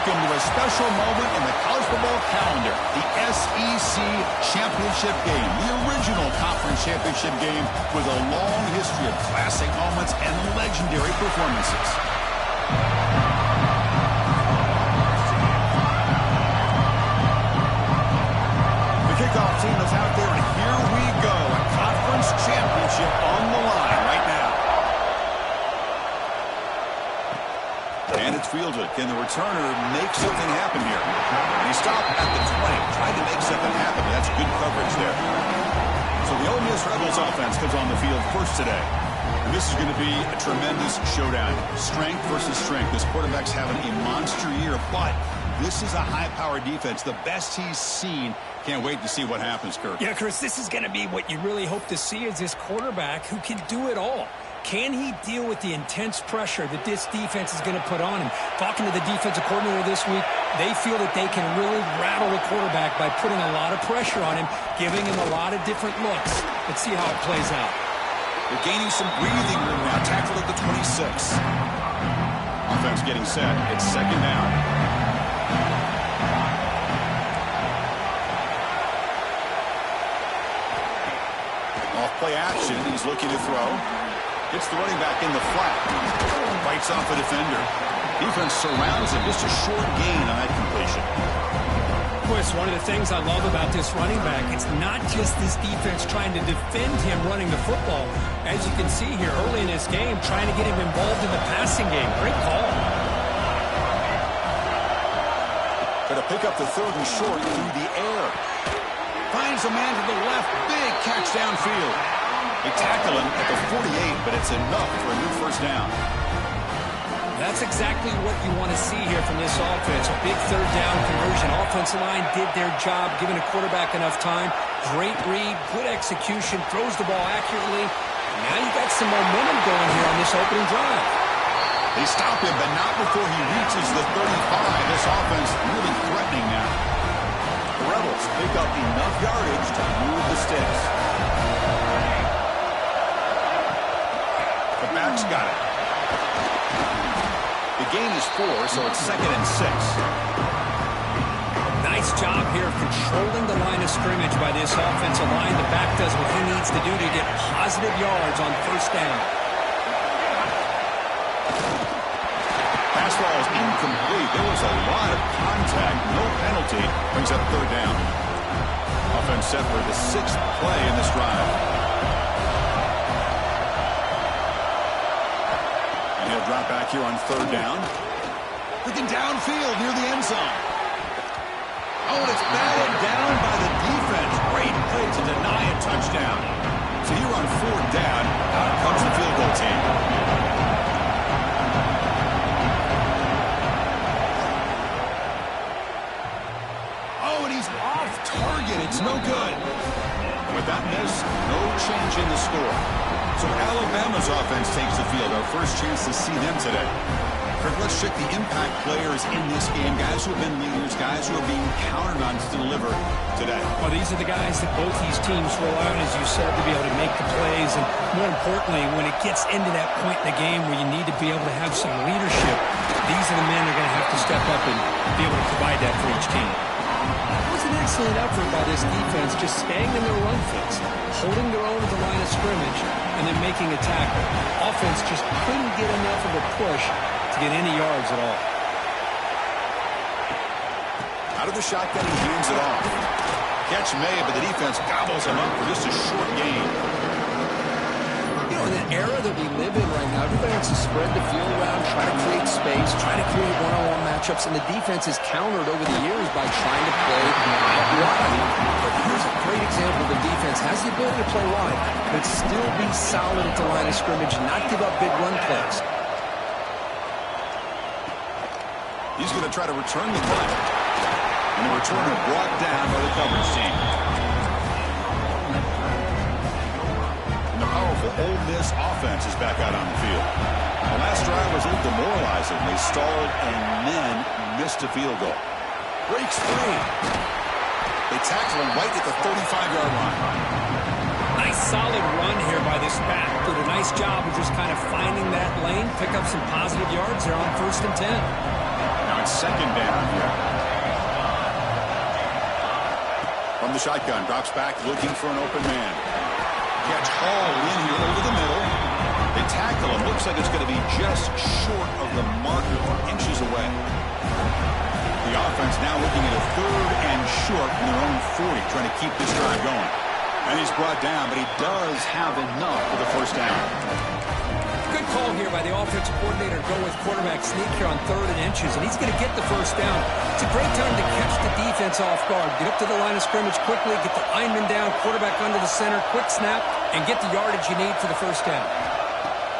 into a special moment in the college football calendar, the SEC Championship game, the original conference championship game with a long history of classic moments and legendary performances. The kickoff team is out there, and here we go, a conference championship on the line right now. And it's fielded. Can the returner make something happen here? And he stopped at the 20, trying to make something happen. That's good coverage there. So the Ole Miss Rebels offense comes on the field first today. And this is going to be a tremendous showdown. Strength versus strength. This quarterback's having a monster year, but this is a high-powered defense, the best he's seen. Can't wait to see what happens, Kirk. Yeah, Chris, this is going to be what you really hope to see is this quarterback who can do it all. Can he deal with the intense pressure that this defense is going to put on him? Talking to the defensive coordinator this week, they feel that they can really rattle the quarterback by putting a lot of pressure on him, giving him a lot of different looks. Let's see how it plays out. They're gaining some breathing room now. Tackled at the 26. Offense getting set. It's second down. Off-play action. He's looking to throw. Gets the running back in the flat. Bites off a defender. Defense surrounds him. Just a short gain on that completion. Chris, one of the things I love about this running back, it's not just this defense trying to defend him running the football. As you can see here early in this game, trying to get him involved in the passing game. Great call. Going to pick up the third and short through the air. Finds a man to the left. Big catch downfield. They tackle him at the 48, but it's enough for a new first down. That's exactly what you want to see here from this offense. A big third down conversion. Offensive line did their job, giving the quarterback enough time. Great read, good execution, throws the ball accurately. Now you got some momentum going here on this opening drive. They stop him, but not before he reaches the 35. This offense really threatening now. The Rebels pick up enough yardage to move the sticks. The back's got it. The gain is 4, so it's second and 6. Nice job here of controlling the line of scrimmage by this offensive line. The back does what he needs to do to get positive yards on first down. Pass ball is incomplete. There was a lot of contact. No penalty. Brings up third down. Offense set for the 6th play in this drive. And he'll drop back here on third down. Looking downfield near the end zone. Oh, and it's batted down by the defense. Great play to deny a touchdown. So here on fourth down, out comes the field goal team. It's no good. With that miss, no change in the score. So Alabama's offense takes the field. Our first chance to see them today. Kirk, let's check the impact players in this game. Guys who have been leaders, guys who are being counted on to deliver today. Well, these are the guys that both these teams rely on, as you said, to be able to make the plays. And more importantly, when it gets into that point in the game where you need to be able to have some leadership, these are the men that are going to have to step up and be able to provide that for each team. It was an excellent effort by this defense, just staying in their run fits, holding their own at the line of scrimmage, and then making a tackle. Offense just couldn't get enough of a push to get any yards at all. Out of the shotgun, he hands it off. Catch made, but the defense gobbles him up for just a short gain. You know, in the era that we live in right now, everybody wants to spread the field around, try to create space, try to create one-on-one matchups, and the defense is countered over the years by trying to play out wide. But here's a great example. The defense has the ability to play wide, but still be solid at the line of scrimmage, not give up big run plays. He's going to try to return the punt. And the returner brought down by the coverage team. And the powerful Ole Miss offense is back out on the field. The last drive was a little demoralizing. They stalled and then missed a field goal. Breaks free. They tackle him right at the 35-yard line. Nice solid run here by this back. Did a nice job of just kind of finding that lane, pick up some positive yards there on 1st and 10. Now on second down here. From the shotgun, drops back looking for an open man. Catch hauled in here over the middle. They tackle him. Looks like it's going to be just short of the marker, inches away. The offense now looking at a 3rd and short from their own 40, trying to keep this drive going. And he's brought down, but he does have enough for the first down. Good call here by the offensive coordinator to go with quarterback sneak here on 3rd and inches, and he's going to get the first down. It's a great time to catch the defense off guard. Get up to the line of scrimmage quickly, get the lineman down, quarterback under the center, quick snap, and get the yardage you need for the first down.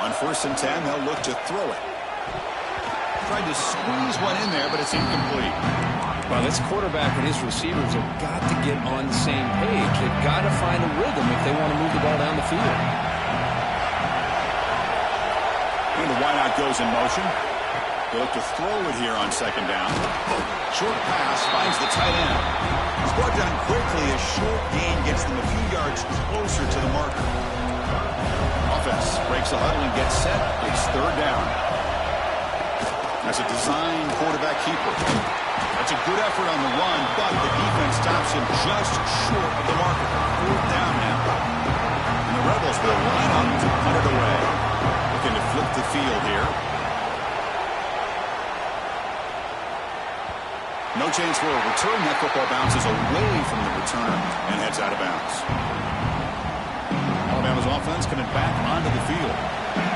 On 1st and 10, they'll look to throw it. Tried to squeeze one in there, but it's incomplete. Well, this quarterback and his receivers have got to get on the same page. They've got to find a rhythm if they want to move the ball down the field. And the wideout goes in motion. They look to throw it here on 2nd down. Short pass finds the tight end. It's brought down quickly. A short gain gets them a few yards closer to the marker. Offense breaks the huddle and gets set. It's 3rd down. That's a designed quarterback keeper. That's a good effort on the run, but the defense stops him just short of the marker. 4th down now. And the Rebels will line up to punt it away. Looking to flip the field here. No chance for a return. That football bounces away from the returner and heads out of bounds. Alabama's offense coming back onto the field.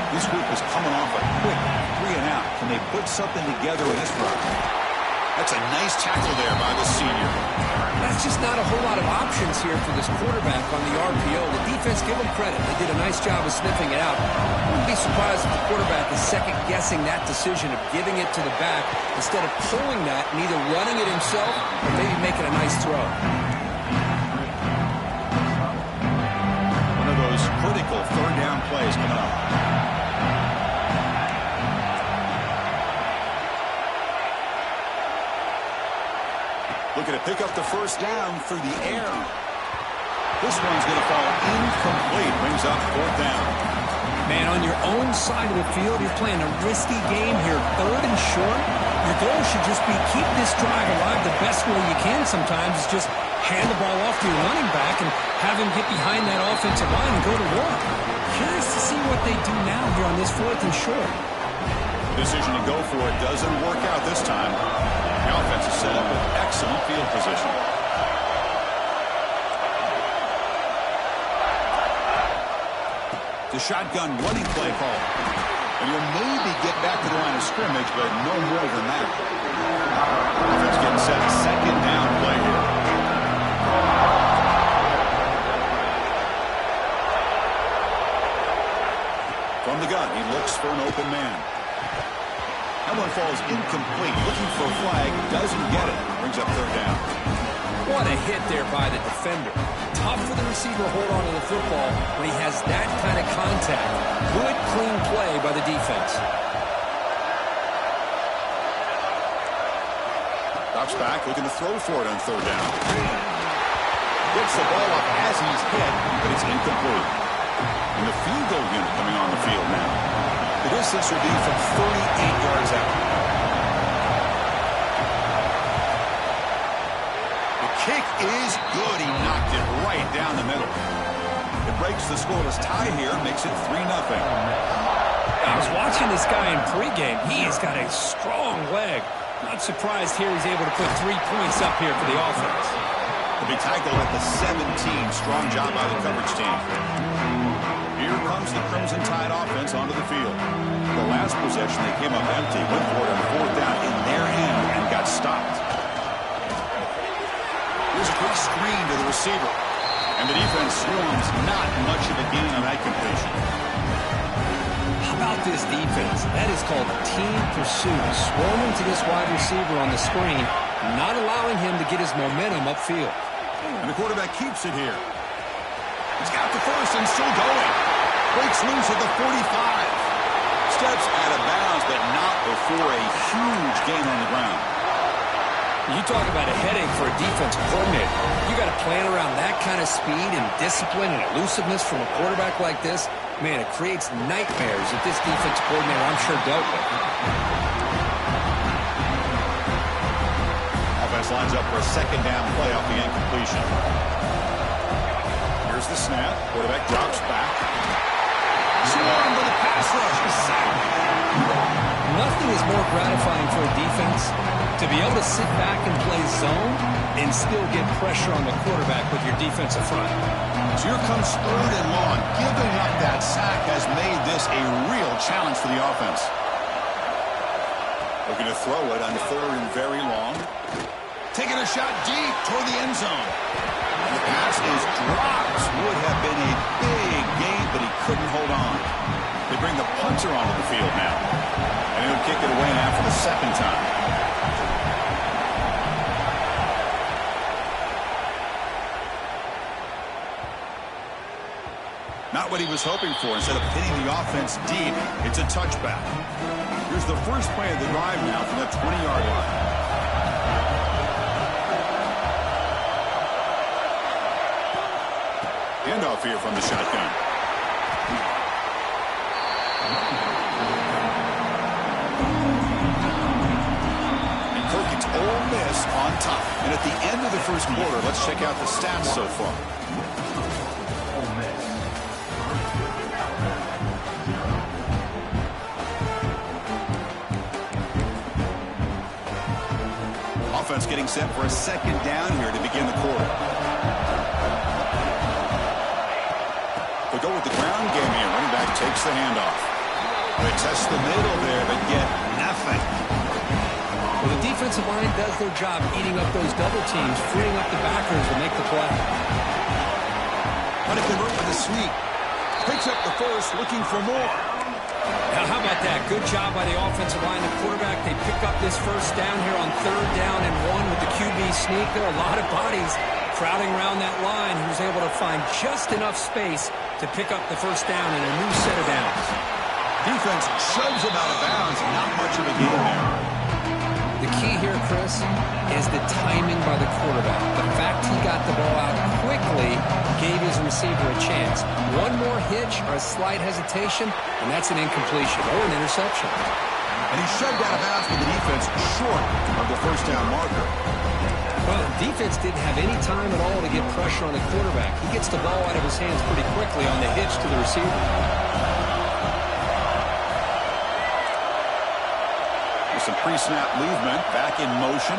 This group is coming off a quick 3-and-out. Can they put something together in this run? That's a nice tackle there by the senior. That's just not a whole lot of options here for this quarterback on the RPO. The defense, give them credit. They did a nice job of sniffing it out. I wouldn't be surprised if the quarterback is second-guessing that decision of giving it to the back instead of pulling that and either running it himself or maybe making a nice throw. One of those critical 3rd down plays coming up. Looking to pick up the first down through the air. This one's going to fall incomplete. Brings up 4th down. Man, on your own side of the field, you're playing a risky game here. 3rd and short. Your goal should just be keep this drive alive the best way you can sometimes is just hand the ball off to your running back and have him get behind that offensive line and go to work. Curious to see what they do now here on this 4th and short. Decision to go for it doesn't work out this time. The offense is set up with excellent field position. The shotgun running play call. And you'll maybe get back to the line of scrimmage, but no more than that. Offense getting set. 2nd down play here. From the gun, he looks for an open man. That one falls incomplete. Looking for a flag. Doesn't get it. Brings up 3rd down. What a hit there by the defender. Tough for the receiver to hold on to the football when he has that kind of contact. Good, clean play by the defense. Drops back, looking to throw for it on 3rd down. Gets the ball up as he's hit, but it's incomplete. And the field goal unit coming on the field now. The distance will be from 38 yards out. The kick is good. He knocked it right down the middle. It breaks the scoreless tie here, makes it 3-0. I was watching this guy in pregame. He has got a strong leg. Not surprised here he's able to put 3 points up here for the offense. The big tackle at the 17. Strong job by the coverage team. Here comes the Crimson Tide offense onto the field. The last possession, they came up empty, went for it on 4th down in their end and got stopped. Here's a quick screen to the receiver. And the defense swarms not much of a gain on that completion. How about this defense? That is called team pursuit. Swarming to this wide receiver on the screen, not allowing him to get his momentum upfield. And the quarterback keeps it here. He's got the first and still going. Breaks loose at the 45. Steps out of bounds, but not before a huge gain on the ground. You talk about a headache for a defensive coordinator. You got to plan around that kind of speed and discipline and elusiveness from a quarterback like this. Man, it creates nightmares that this defensive coordinator, I'm sure, dealt with. offense lines up for a second down play off the incompletion. Here's the snap. Quarterback drops back. Swarmed with a pass rush. A sack. Nothing is more gratifying for a defense to be able to sit back and play zone and still get pressure on the quarterback with your defensive front. So here comes 3rd and long. Giving up that sack has made this a real challenge for the offense. Looking to throw it on 3rd and very long. Taking a shot deep toward the end zone. And the pass is dropped. Would have been a big gain, but he couldn't hold on. They bring the punter onto the field now. And he'll kick it away now for the second time. Not what he was hoping for. Instead of hitting the offense deep, it's a touchback. Here's the first play of the drive now from that 20-yard line. Handoff here from the shotgun. And Kirk, it's Ole Miss on top. And at the end of the first quarter, let's check out the stats so far. Offense getting set for a second down here to begin the quarter. They go with the ground game here. Running back takes the handoff. They test the middle there, but get nothing. Well, the defensive line does their job eating up those double teams, freeing up the backers to make the play. But if they work with a sneak, picks up the first, looking for more. Now, how about that? Good job by the offensive line. The quarterback, they pick up this first down here on 3rd down and 1 with the QB sneak. There are a lot of bodies crowding around that line. He was able to find just enough space to pick up the first down in a new set of downs. Defense shoves him out of bounds. Not much of a gain there. The key here, Chris, is the timing by the quarterback. The fact he got the ball out quickly gave his receiver a chance. One more hitch or a slight hesitation, and that's an incompletion or an interception. And he shoved out of bounds with the defense short of the first down marker. Well, the defense didn't have any time at all to get pressure on the quarterback. He gets the ball out of his hands pretty quickly on the hitch to the receiver. Some pre-snap movement, back in motion.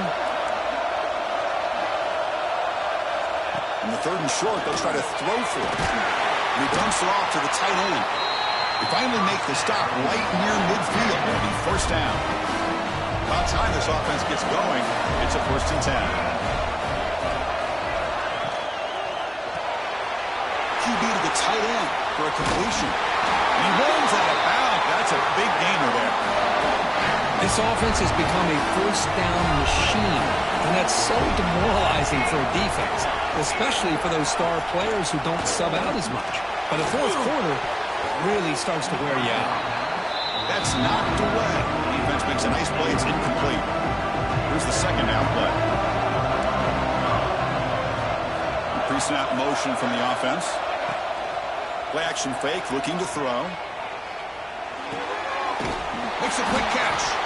In the 3rd and short, they'll try to throw for it. And he dumps it off to the tight end. They finally make the stop right near midfield. It'll be first down. About time this offense gets going, it's a 1st and 10. QB to the tight end for a completion. And he runs out of bounds. That's a big gainer there. This offense has become a first down machine, and that's so demoralizing for a defense, especially for those star players who don't sub out as much. By the 4th quarter, it really starts to wear you out. That's knocked away. The defense makes a nice play. It's incomplete. Here's the second down play. Pre-snap motion from the offense. Play action fake, looking to throw. Makes a quick catch.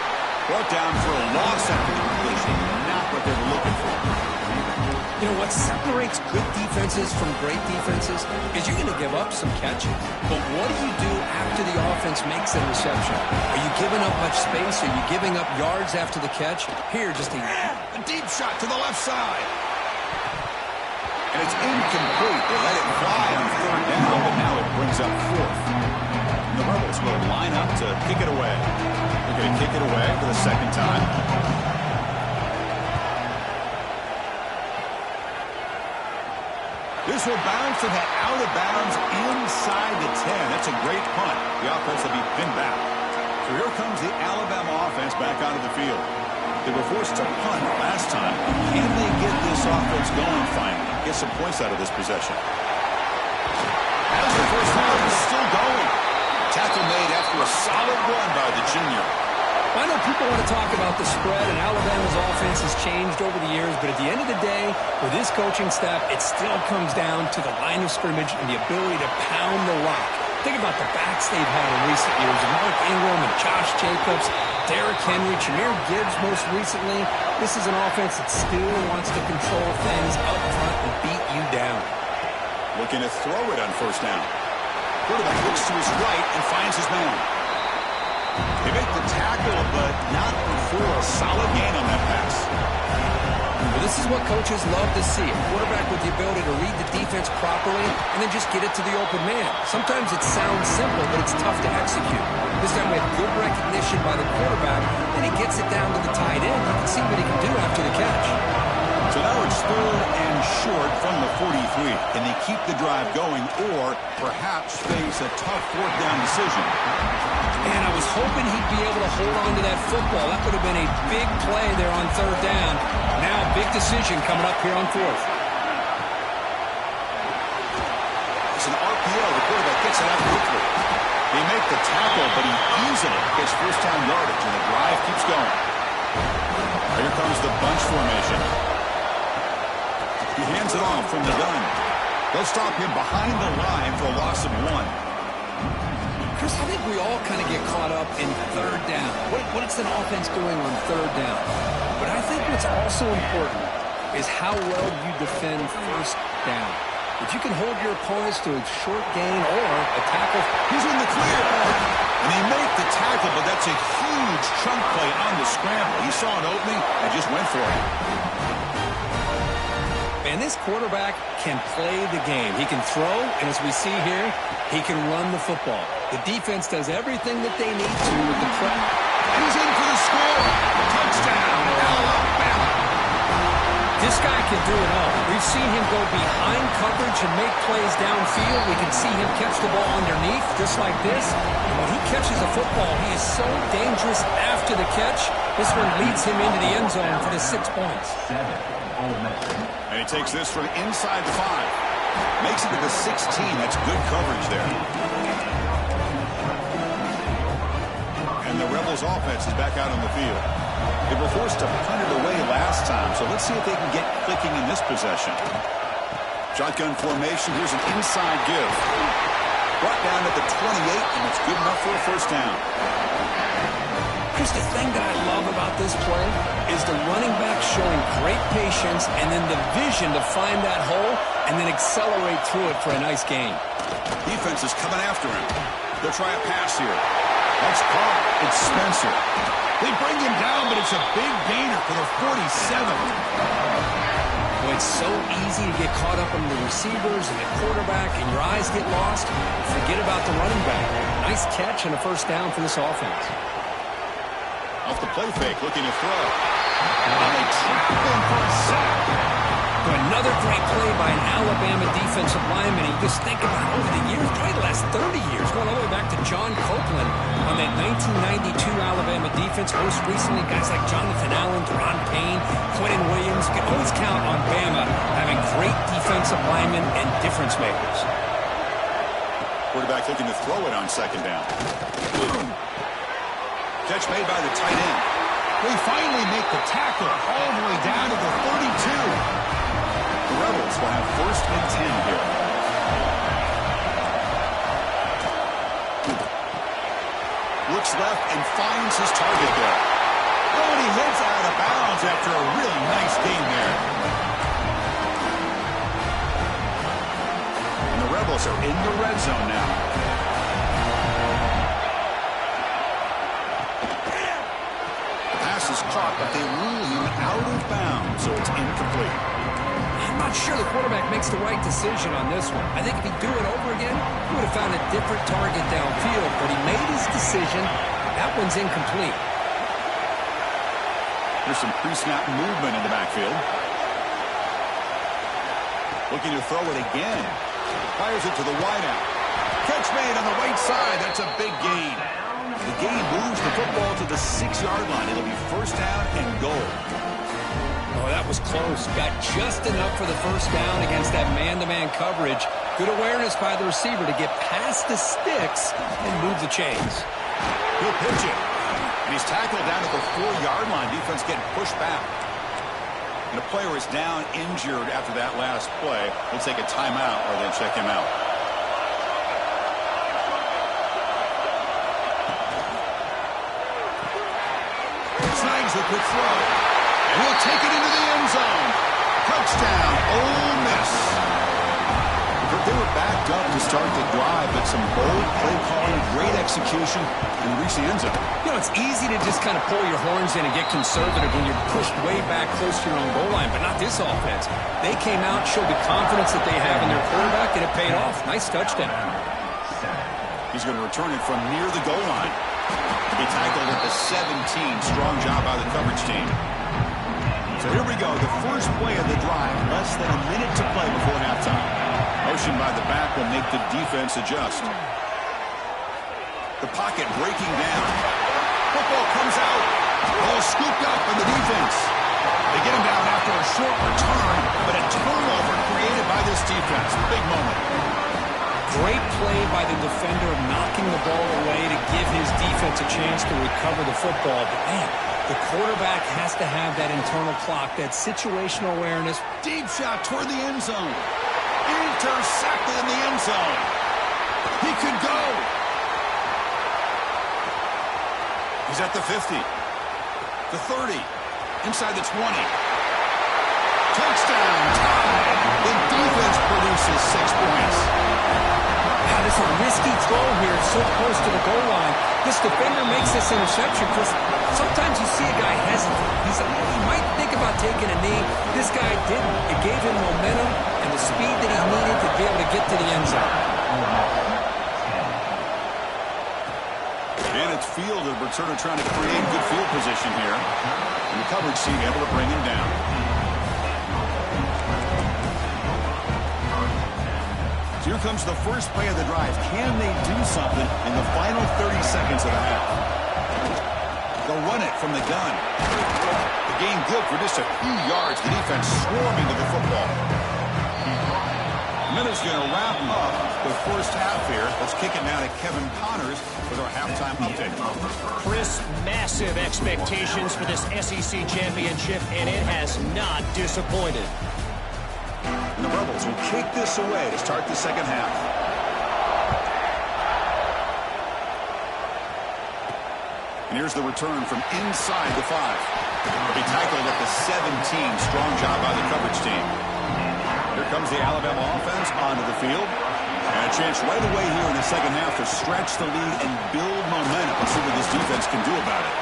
Brought down for a loss after completion. Not what they were looking for. You know, what separates good defenses from great defenses is you're going to give up some catches. But what do you do after the offense makes a reception? Are you giving up much space? Are you giving up yards after the catch? Here, just a deep shot to the left side. And it's incomplete. They let it fly on 3rd down, but now it brings up 4th. And the Rebels will line up to kick it away. They're going to kick it away for the second time. This will bounce and head out of bounds inside the 10. That's a great punt. The offense will be pinned back. So here comes the Alabama offense back onto the field. They were forced to punt last time. Can they get this offense going finally? Get some points out of this possession. As the first half is still going. Tackle made after a solid run by the junior. I know people want to talk about the spread, and Alabama's offense has changed over the years, but at the end of the day, with this coaching staff, it still comes down to the line of scrimmage and the ability to pound the rock. Think about the backs they've had in recent years. Mark Ingram and Josh Jacobs, Derrick Henry, Jahmyr Gibbs most recently. This is an offense that still wants to control things up front and beat you down. Looking to throw it on first down. Quarterback looks to his right and finds his man. They make the tackle, but not before a solid gain on that pass. Well, this is what coaches love to see. A quarterback with the ability to read the defense properly and then just get it to the open man. Sometimes it sounds simple, but it's tough to execute. This time we have good recognition by the quarterback, and he gets it down to the tight end. You can see what he can do after the catch. So now it's 3rd and short from the 43. Can they keep the drive going or perhaps face a tough 4th down decision? And I was hoping he'd be able to hold on to that football. That would have been a big play there on 3rd down. Now a big decision coming up here on 4th. It's an RPO. The quarterback gets it out quickly. They make the tackle, but he easily gets first down yardage, and the drive keeps going. Here comes the bunch formation. He hands it off from the gun. They'll stop him behind the line for a loss of 1. Chris, I think we all kind of get caught up in 3rd down. What's an offense doing on 3rd down? But I think what's also important is how well you defend first down. If you can hold your opponents to a short gain or a tackle. He's in the clear. And they make the tackle, but that's a huge chunk play on the scramble. He saw an opening and just went for it. And this quarterback can play the game. He can throw, and as we see here, he can run the football. The defense does everything that they need to with the prep. And he's in for the score. Touchdown, Alabama. This guy can do it all. We've seen him go behind coverage and make plays downfield. We can see him catch the ball underneath, just like this. And when he catches a football, he is so dangerous after the catch. This one leads him into the end zone for the 6 points. And he takes this from inside the 5. Makes it to the 16. That's good coverage there. And the Rebels offense is back out on the field. They were forced to punt it away last time, so let's see if they can get clicking in this possession. Shotgun formation. Here's an inside give. Brought down at the 28, and it's good enough for a first down. Chris, the thing that I love about this play is the running back showing great patience and then the vision to find that hole and then accelerate through it for a nice gain. Defense is coming after him. They'll try a pass here. That's caught. It's Spencer. They bring him down, but it's a big gainer for the 47. Well, it's so easy to get caught up on the receivers and the quarterback, and your eyes get lost. Forget about the running back. Nice catch and a first down for this offense. Off the play fake, looking to throw. And they trap him for a sack. Another great play by an Alabama defensive lineman. You just think about over the years, probably the last 30 years, going all the way back to John Copeland on that 1992 Alabama defense. Most recently, guys like Jonathan Allen, Deron Payne, Quentin Williams. You can always count on Bama having great defensive linemen and difference makers. Quarterback looking to throw it on 2nd down. Catch made by the tight end. They finally make the tackle all the way down to the 32. The Rebels will have 1st and 10 here. Looks left and finds his target there. Oh, and he hits out of bounds after a really nice gain there. And the Rebels are in the red zone now. Is caught, but they rule him out of bounds, so it's incomplete. I'm not sure the quarterback makes the right decision on this one. I think if he'd do it over again, he would have found a different target downfield, but he made his decision. That one's incomplete. There's some pre-snap movement in the backfield. Looking to throw it again. Fires it to the wideout. Catch made on the right side. That's a big gain. The gain moves the football to the 6-yard line. It'll be first down and goal. Oh, that was close. Got just enough for the first down against that man-to-man coverage. Good awareness by the receiver to get past the sticks and move the chains. He'll pitch it. And he's tackled down at the 4-yard line. Defense getting pushed back. And a player is down injured after that last play. We'll take a timeout or then check him out. quick throw. And he'll take it into the end zone. Touchdown, Ole Miss. They were backed up to start the drive, but some bold play calling, great execution, and reach the end zone. You know, it's easy to just kind of pull your horns in and get conservative when you're pushed way back close to your own goal line, but not this offense. They came out, showed the confidence that they have in their quarterback, and it paid off. Nice touchdown. He's going to return it from near the goal line. He tackled at the 17. Strong job by the coverage team. So here we go. The first play of the drive. Less than a minute to play before halftime. Motion by the back will make the defense adjust. The pocket breaking down. Football comes out. Ball scooped up in the defense. They get him down after a short return, but a turnover created by this defense. Big moment. Great play by the defender of knocking the ball away to give his defense a chance to recover the football. But, man, the quarterback has to have that internal clock, that situational awareness. Deep shot toward the end zone. Intercepted in the end zone. He could go. He's at the 50. The 30. Inside the 20. Touchdown. Tie. The defense produces 6 points. Now, this is a risky throw here, so close to the goal line. This defender makes this interception because sometimes you see a guy hesitate. He might think about taking a knee. This guy didn't. It gave him momentum and the speed that he needed to be able to get to the end zone. And it's fielded. Returner trying to create good field position here. And the coverage team able to bring him down. So here comes the first play of the drive. Can they do something in the final 30 seconds of the half? They'll run it from the gun. The gain good for just a few yards. The defense swarming to the football. Miller's going to wrap up the first half here. Let's kick it now to Kevin Connors with our halftime update. Chris, massive expectations for this SEC championship, and it has not disappointed. And the Rebels will kick this away to start the second half. And here's the return from inside the 5. He tackled at the 17. Strong job by the coverage team. Here comes the Alabama offense onto the field. And a chance right away here in the second half to stretch the lead and build momentum. Let's see what this defense can do about it.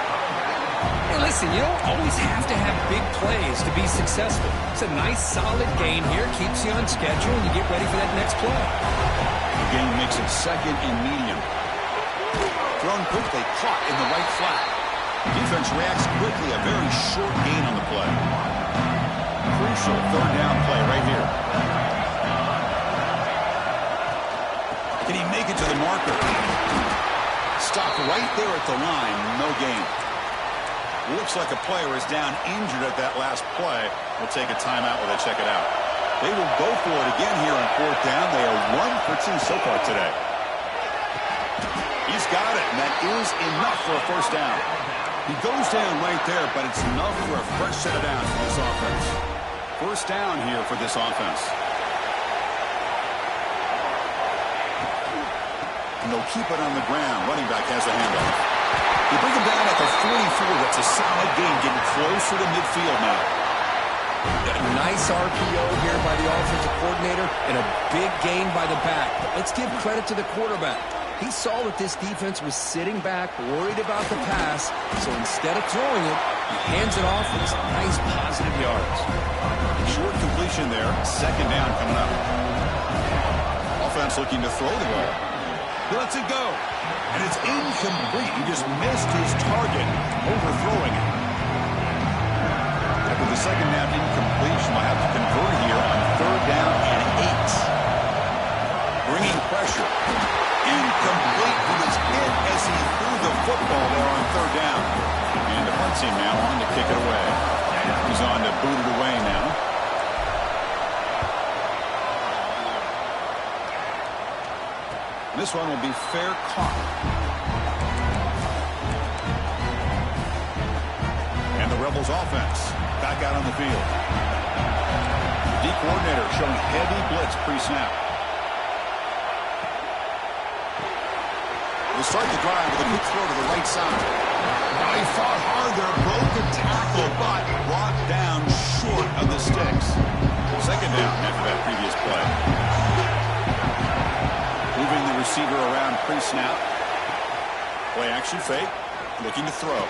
Hey, listen, you don't always have to have big plays to be successful. It's a nice, solid gain here. Keeps you on schedule, and you get ready for that next play. The gain makes it second and medium. Thrown quickly, caught in the right flat. Defense reacts quickly. A very short gain on the play. Crucial third down play right here. Can he make it to the marker? Stopped right there at the line. No gain. Looks like a player is down injured at that last play. We'll take a timeout while they check it out. They will go for it again here on fourth down. They are 1 for 2 so far today. He's got it, and that is enough for a first down. He goes down right there, but it's enough for a fresh set of downs for this offense. First down here for this offense. And they'll keep it on the ground. Running back has the handoff. They bring him down at the 44. That's a solid gain, getting closer to midfield now. Nice RPO here by the offensive coordinator and a big gain by the back. But let's give credit to the quarterback. He saw that this defense was sitting back, worried about the pass, so instead of throwing it, he hands it off with some nice positive yards. Short completion there. Second down coming up. Offense looking to throw the ball. He lets it go. And it's incomplete. He just missed his target, overthrowing it. After the second down incompletion, they'll have to convert here on third down and 8. Bringing pressure. Incomplete. He was hit as he threw the football there on third down. And the punt team now on to kick it away. He's on to boot it away now. This one will be fair caught. And the Rebels offense back out on the field. D coordinator showing heavy blitz pre-snap. We'll start the drive with a quick throw to the right side. Oh, he fought hard there. Broke the tackle, but brought down short of the sticks. Second down after that previous play. Moving the receiver around pre-snap. Play action fake. Looking to throw.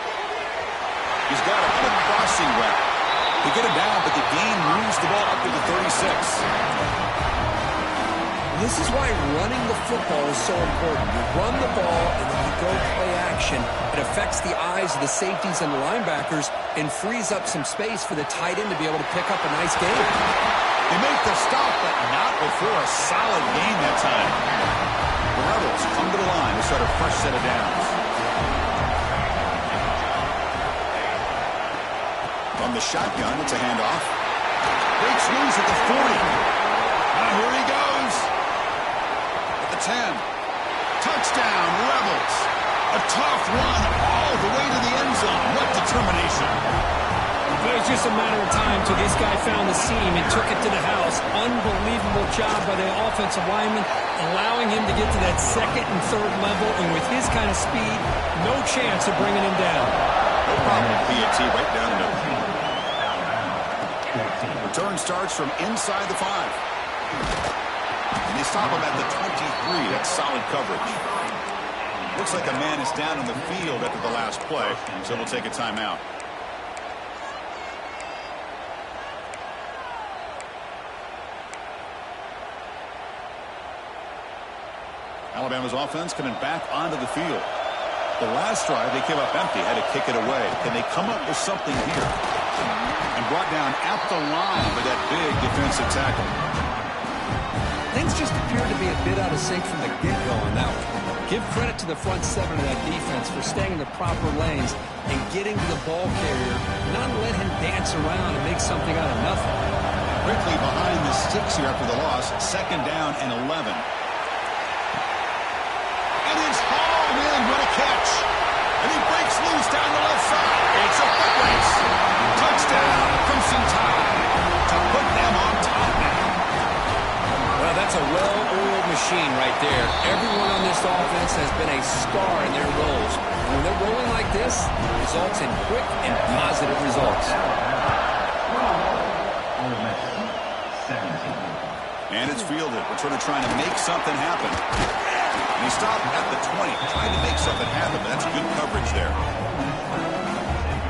He's got it on a crossing route. They get it down, but the gain moves the ball up to the 36. This is why running the football is so important. You run the ball and then you go play action. It affects the eyes of the safeties and the linebackers and frees up some space for the tight end to be able to pick up a nice gain. They make the stop, but not before a solid gain that time. The Rebels come to the line to start a fresh set of downs. From the shotgun, it's a handoff. Breaks loose at the 40. Now here he goes. At the 10. Touchdown, Rebels. A tough run all the way to the end zone. What determination. It was just a matter of time till this guy found the seam and took it to the house. Unbelievable job by the offensive lineman, allowing him to get to that second and third level, and with his kind of speed, no chance of bringing him down. No problem. PAT right down the middle. Return starts from inside the 5. And they stop him at the 23. That's solid coverage. Looks like a man is down on the field after the last play, so we'll take a timeout. Alabama's offense coming back onto the field. The last drive, they came up empty, had to kick it away. Can they come up with something here? And brought down at the line with that big defensive tackle. Things just appeared to be a bit out of sync from the get-go on that one. Give credit to the front seven of that defense for staying in the proper lanes and getting to the ball carrier, not let him dance around and make something out of nothing. Quickly behind the sticks here after the loss. Second down and 11. And it's hauled in. What a catch. And he breaks loose down the left side. It's a foot race. Touchdown, Crimson Tide. To put them on top now. Well, that's a well-oiled machine right there. Everyone on this offense has been a star in their roles. And when they're rolling like this, it results in quick and positive results. And it's fielded. Returner trying to make something happen. And he stopped at the 20, trying to make something happen. But that's good coverage there.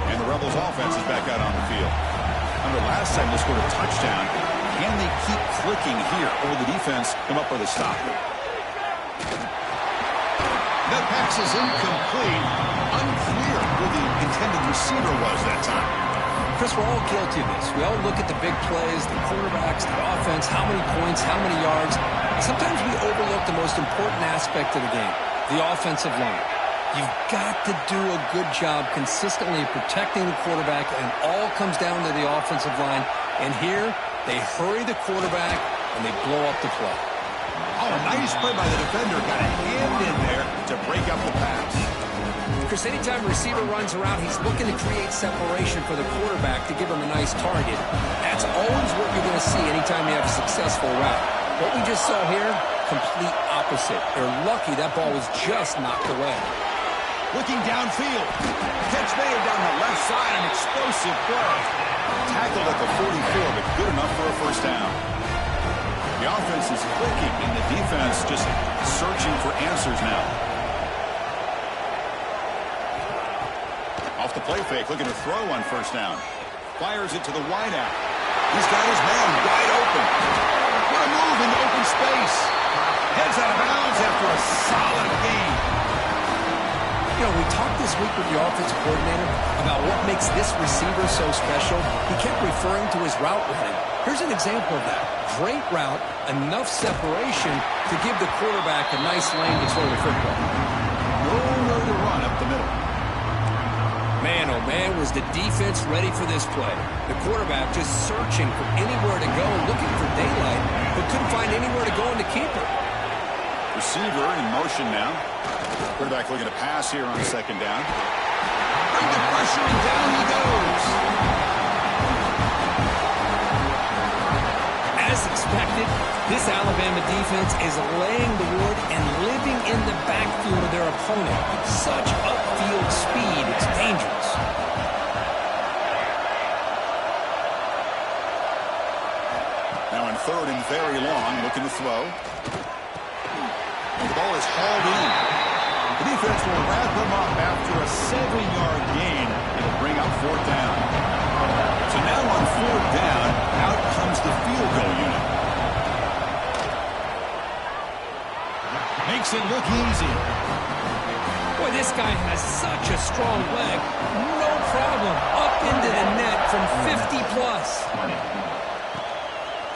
And the Rebels offense is back out on the field. Under last time they scored a touchdown. Can they keep clicking here, or will the defense come up with a stop? That pass is incomplete. Unclear who the intended receiver was that time. Chris, we're all guilty of this. We all look at the big plays, the quarterbacks, the offense, how many points, how many yards. Sometimes we overlook the most important aspect of the game, the offensive line. You've got to do a good job consistently protecting the quarterback, and it all comes down to the offensive line. And here, they hurry the quarterback, and they blow up the play. Oh, nice play by the defender. Got a hand in there to break up the pass. Chris, anytime a receiver runs around, he's looking to create separation for the quarterback to give him a nice target. That's always what you're going to see anytime you have a successful route. What we just saw here, complete opposite. They're lucky that ball was just knocked away. Looking downfield. Catch made down the left side. An explosive play. Tackled at the 44, but good enough for a first down. The offense is clicking, and the defense just searching for answers now. Off the play fake, looking to throw on first down. Fires it to the wideout. He's got his man wide open. What a move into open space. Heads out of bounds after a solid game. You know, we talked this week with the offensive coordinator about what makes this receiver so special. He kept referring to his route running. Here's an example of that. Great route, enough separation to give the quarterback a nice lane to throw the football. Nowhere to run up the middle. Man, oh man, was the defense ready for this play. The quarterback just searching for anywhere to go, looking for daylight, but couldn't find anywhere to go in the keeper. Receiver in motion now. Quarterback looking to pass here on second down. Bring the pressure, and down he goes. As expected, expected. This Alabama defense is laying the wood and living in the backfield of their opponent. Such upfield speed, it's dangerous. Now in third and very long, looking to throw. And the ball is hauled in. The defense will wrap him up after a 7-yard gain. It'll bring up fourth down. So now on fourth down, out comes the field goal unit. Makes it look easy. Boy, this guy has such a strong leg. No problem. Up into the net from 50+.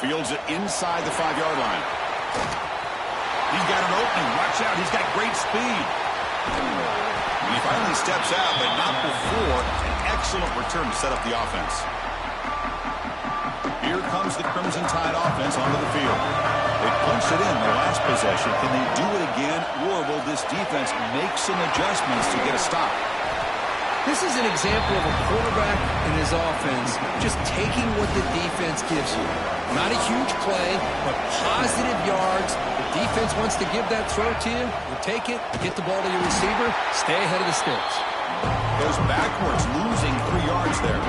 Fields it inside the 5-yard line. He's got an opening. Watch out. He's got great speed. And he finally steps out, but not before an excellent return to set up the offense. Here comes the Crimson Tide offense onto the field. They punched it in the last possession. Can they do it again, or will this defense make some adjustments to get a stop? This is an example of a quarterback and his offense just taking what the defense gives you. Not a huge play, but positive yards. The defense wants to give that throw to you. You take it, get the ball to your receiver, stay ahead of the sticks. Goes backwards, losing 3 yards there.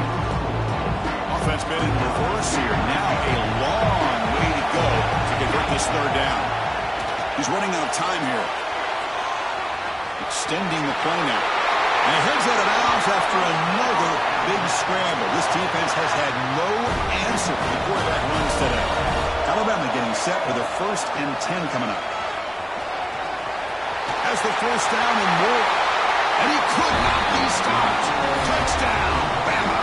Offense been in reverse here. Now a long way to go to convert this third down. He's running out of time here. Extending the play now. And he heads out of bounds after another big scramble. This defense has had no answer for the quarterback runs today. Alabama getting set for the 1st and 10 coming up. Has the first down and more. And he could not be stopped. Touchdown, Bama.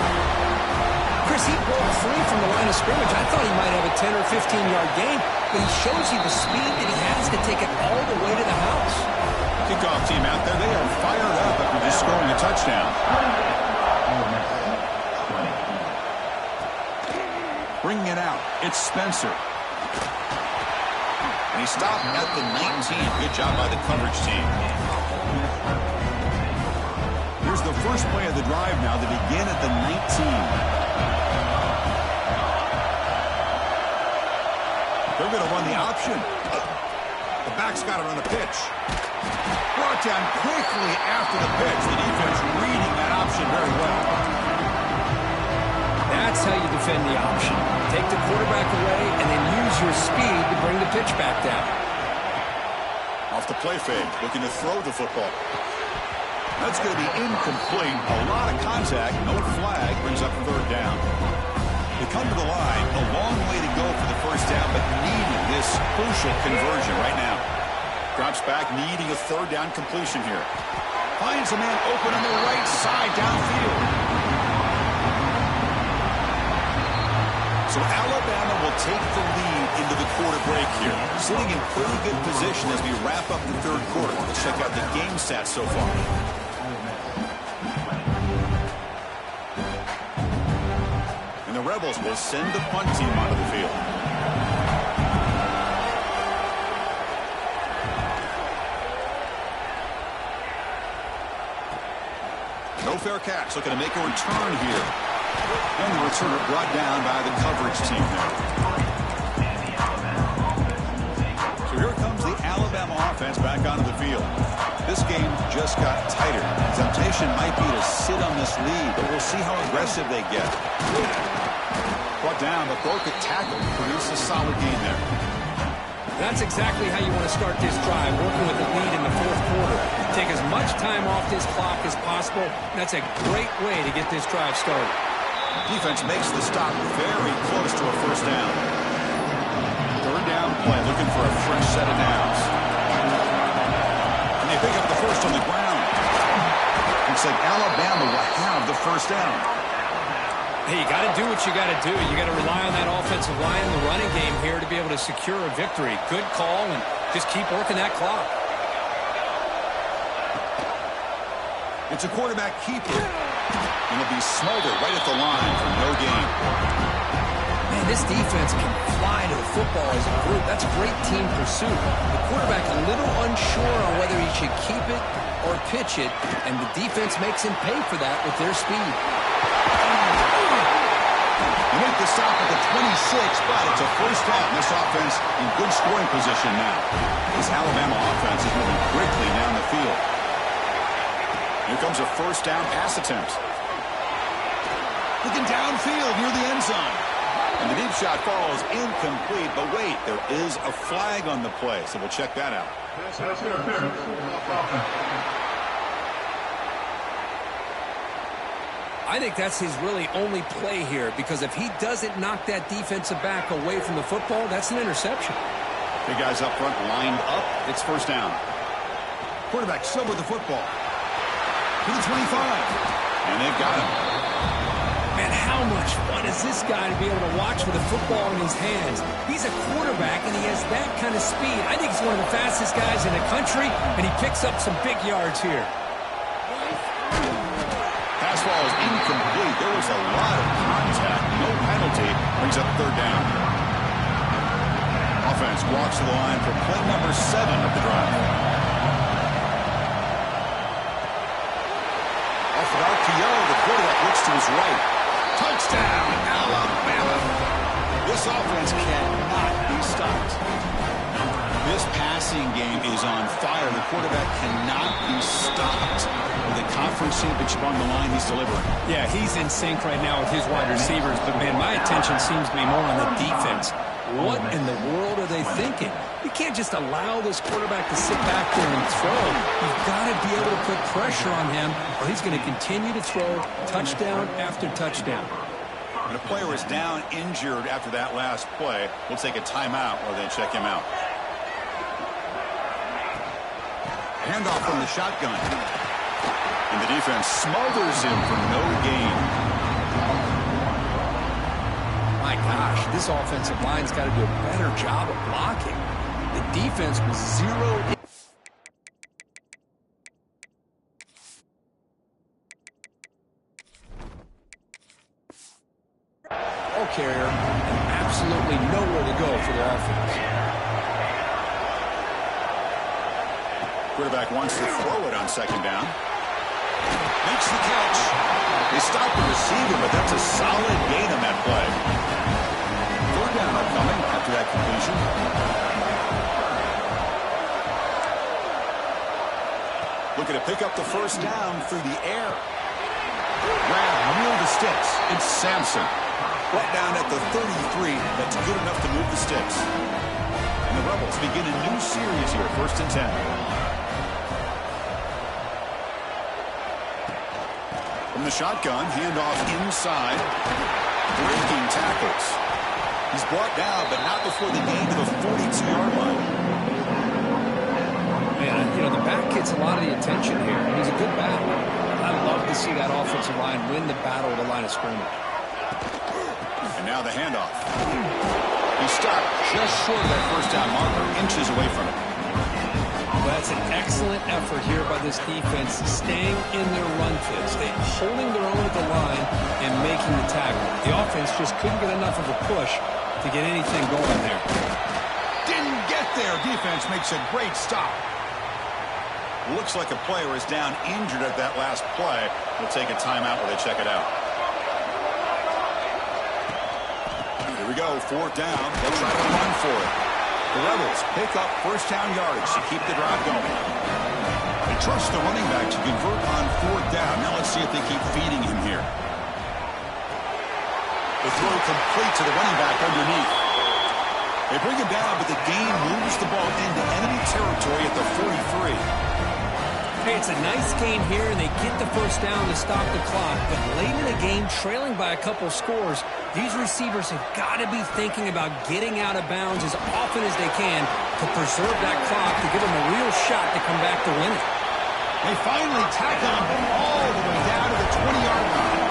Chris, he broke free from the line of scrimmage. I thought he might have a 10 or 15-yard gain, but he shows you the speed that he has to take it all the way to the house. Kickoff team out there, they are fired up after just scoring a touchdown. Bringing it out, it's Spencer. And he stopped at the 19. Good job by the coverage team. Here's the first play of the drive now. They begin at the 19. They're going to run the option. The back's got it on the pitch. Brought down quickly after the pitch. The defense reading that option very well. That's how you defend the option. Take the quarterback away and then use your speed to bring the pitch back down. Off the play fake, looking to throw the football. That's going to be incomplete. A lot of contact, no flag, brings up third down. They come to the line, a long way to go for the first down, but needing this crucial conversion right now. Drops back, needing a third down completion here. Finds a man open on the right side downfield. So Alabama will take the lead into the quarter break here. Sitting in pretty good position as we wrap up the third quarter. Let's check out the game stats so far. And the Rebels will send the punt team onto the field. No fair catch. Looking to make a return here. And the returner brought down by the coverage team there. So here comes the Alabama offense back onto the field. This game just got tighter. The temptation might be to sit on this lead, but we'll see how aggressive they get. Brought down, but broke a tackle. Produced a solid gain there. That's exactly how you want to start this drive, working with the lead in the fourth quarter. Take as much time off this clock as possible. That's a great way to get this drive started. Defense makes the stop very close to a first down. Third down play, looking for a fresh set of downs. And they pick up the first on the ground. Looks like Alabama will have the first down. Hey, you got to do what you got to do. You got to rely on that offensive line and the running game here to be able to secure a victory. Good call, and just keep working that clock. It's a quarterback keeper. And it'll be smothered right at the line for no gain. Man, this defense can fly to the football as a group. That's a great team pursuit. The quarterback a little unsure on whether he should keep it or pitch it, and the defense makes him pay for that with their speed. And they make the stop at the 26, but it's a first down. This offense in good scoring position now. This Alabama offense is moving quickly down the field. Here comes a first down pass attempt. Looking downfield near the end zone. And the deep shot falls incomplete, but wait, there is a flag on the play, so we'll check that out. I think that's his really only play here, because if he doesn't knock that defensive back away from the football, that's an interception. Big guys up front lined up. It's first down. Quarterback still with the football. To the 25. And they've got him. Man, how much fun is this guy to be able to watch with a football in his hands? He's a quarterback, and he has that kind of speed. I think he's one of the fastest guys in the country, and he picks up some big yards here. Pass ball is incomplete. There was a lot of contact. No penalty. Brings up third down. Offense walks to the line for play number 7 of the drive. Off of RPO, the quarterback looks to his right. Touchdown, Alabama. This offense cannot be stopped. This passing game is on fire. The quarterback cannot be stopped. With a conference championship on the line, he's delivering. Yeah, he's in sync right now with his wide receivers, but, man, my attention seems to be more on the defense. What in the world are they thinking? You can't just allow this quarterback to sit back there and throw. You've got to be able to put pressure on him, or he's going to continue to throw touchdown after touchdown. When a player is down injured after that last play, we'll take a timeout or then check him out. Handoff from the shotgun. And the defense smothers him for no gain. My gosh, this offensive line's got to do a better job of blocking. The defense was zeroed in. Ball carrier, and absolutely nowhere to go for the offense. Quarterback wants to throw it on second down. Makes the catch. They stop the receiver, but that's a solid gain on that play. Third down upcoming after that completion. Looking to pick up the first down through the air. Grab near the sticks. It's Sampson. Brought down at the 33. That's good enough to move the sticks. And the Rebels begin a new series here, 1st and 10. From the shotgun, handoff inside. Breaking tackles. He's brought down, but not before the gain to the 42-yard line. Man, you know, the back gets a lot of the attention here. He's a good back. I love to see that offensive line win the battle at the line of scrimmage. And now the handoff. He's stopped just short of that first down marker, inches away from it. Well, that's an excellent effort here by this defense, staying in their run fits, holding their own at the line and making the tackle. The offense just couldn't get enough of a push to get anything going there. Didn't get there. Defense makes a great stop. Looks like a player is down injured at that last play. We'll take a timeout while they check it out. Here we go, 4th down. They'll try to run for it. The Rebels pick up first down yardage to keep the drive going. They trust the running back to convert on 4th down. Now let's see if they keep feeding him here. The throw complete to the running back underneath. They bring him down, but the gain moves the ball into enemy territory at the 43. Hey, it's a nice gain here, and they get the first down to stop the clock. But late in the game, trailing by a couple scores, these receivers have got to be thinking about getting out of bounds as often as they can to preserve that clock, to give them a real shot to come back to win it. They finally tackle him all the way down to the 20-yard line.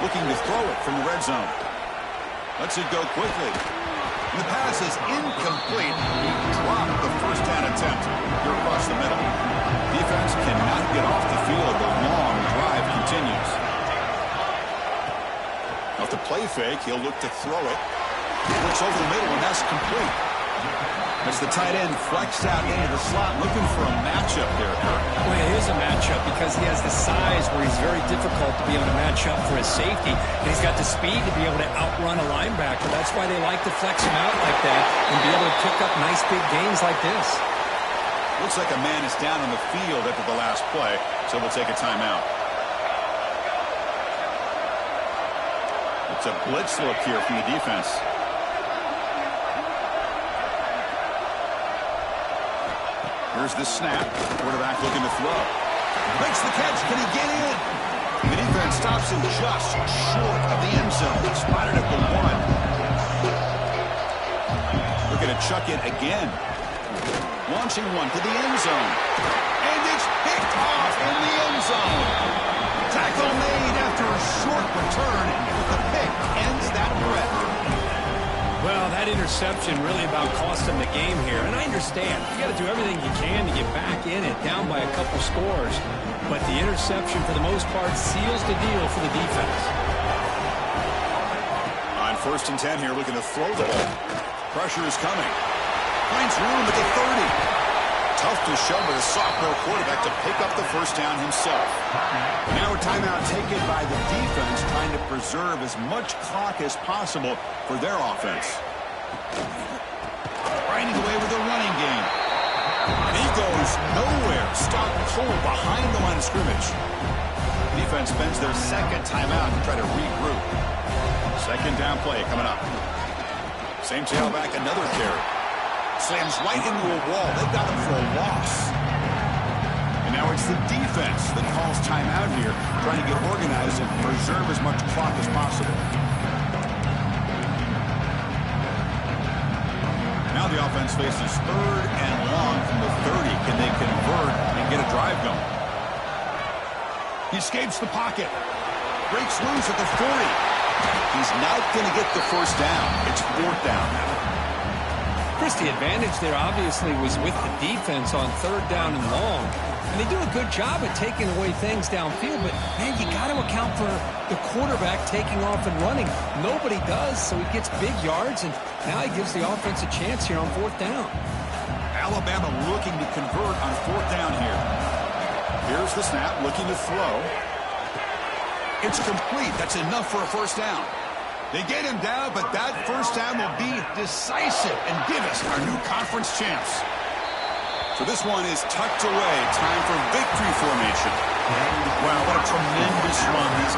Looking to throw it from the red zone. Lets it go quickly. The pass is incomplete. He dropped the first down attempt here across the middle. Defense cannot get off the field. The long drive continues. Off the play fake, he'll look to throw it. He looks over the middle, and that's complete. As the tight end flexed out into the slot, looking for a matchup there, Kirk. Well, it is a matchup because he has the size where he's very difficult to be able to match up for his safety. And he's got the speed to be able to outrun a linebacker. That's why they like to flex him out like that and be able to pick up nice big gains like this. Looks like a man is down on the field after the last play, so we'll take a timeout. It's a blitz look here from the defense. Here's the snap. Quarterback looking to throw. Makes the catch. Can he get in? The defense stops him just short of the end zone. Spotted at the 1. Looking to chuck it again. Launching one to the end zone. And it's picked off in the end zone. Tackle made after a short return. With the pick ends that threat. Well, that interception really about cost him the game here. And I understand. You got to do everything you can to get back in it, down by a couple scores. But the interception, for the most part, seals the deal for the defense. On 1st and 10 here, looking to throw the ball. Pressure is coming. Finds room at the 30. Tough to show by the sophomore quarterback to pick up the first down himself. But now a timeout taken by the defense, trying to preserve as much clock as possible for their offense. Grinding away with a running game. And he goes nowhere. Stop cold behind the line of scrimmage. Defense spends their second timeout to try to regroup. Second down play coming up. Same tailback, another carry. Slams right into a wall. They've got him for a loss. And now it's the defense that calls timeout here, trying to get organized and preserve as much clock as possible. Now the offense faces 3rd and long from the 30. Can they convert and get a drive going? He escapes the pocket. Breaks loose at the 40. He's not going to get the first down. It's 4th down now. Chris, the advantage there obviously was with the defense on 3rd down and long. And they do a good job at taking away things downfield, but, man, you got to account for the quarterback taking off and running. Nobody does, so he gets big yards, and now he gives the offense a chance here on 4th down. Alabama looking to convert on 4th down here. Here's the snap, looking to throw. It's complete. That's enough for a first down. They get him down, but that first down will be decisive and give us our new conference champs. So this one is tucked away. Time for victory formation. Wow, what a tremendous run these guys.